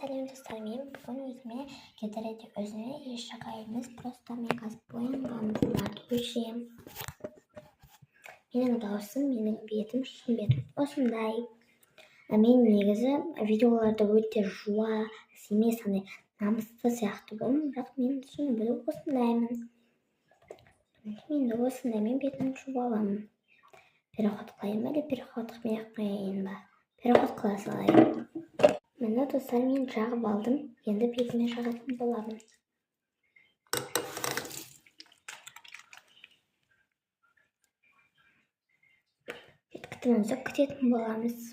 сәлем достар, мен бүгін өзіме кетіреді өзіме еш жаға емес, просто мен қазір боянғандарды өлшем. Менің даусым, менің бетім, шын бетім осындай. Мен негізі видеоларды өте жуа, емес, намысты сияқты болмын, бірақ мен шыны біліп осындаймын. Мен де осындаймен бетім жуаламын. Переход қылайын ба, или переход қылмайын ба? Переход қыла салайын. Міне достар, мен жағып алдым, енді бетіме жағатын боламын. Бет күтетін боламыз.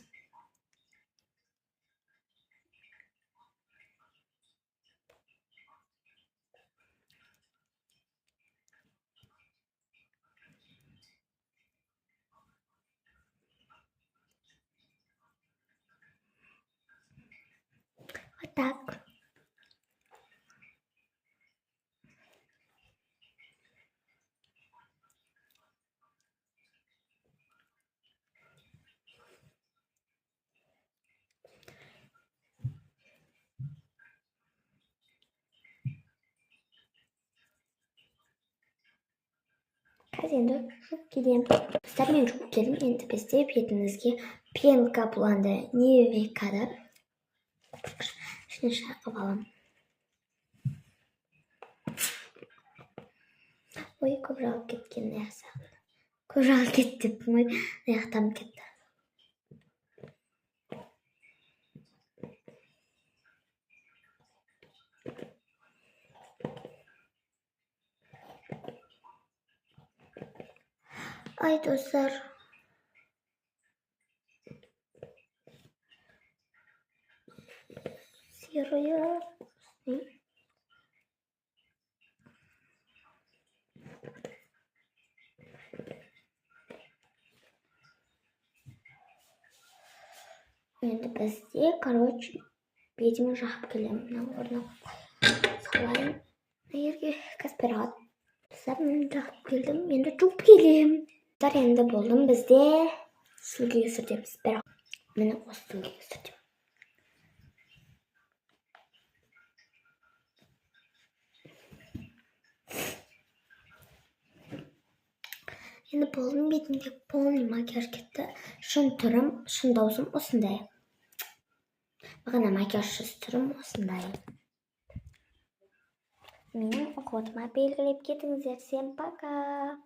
Вот так. Қазір енді жуып келем. Достар, мен жуып келдім. Енді бізде бетімізге пенка бұланды. Невекада. Шыны шақып алам. Ой, көп жалып кеткен аяқсағын. Көп жалып кетті. Аяқтам кетті. Ай, достар. Серая. Енді бізде, бетіме жағып келемін. Орнына салайын. Егерге каспират. Достар, мен жағып келдім. Енді жуып келем. Достар, енді болдым. Бізде сүлгіге сүртеміз. Бірақ мені осы сүлгіге сүртем. Енді болдым, бетімде полный макияж кетті. Шын түрім, шын даусым осындай. Бағана макияжсыз түрім осындай. Менің ұқотыма белгілеп кетіңіздер. Всем пока!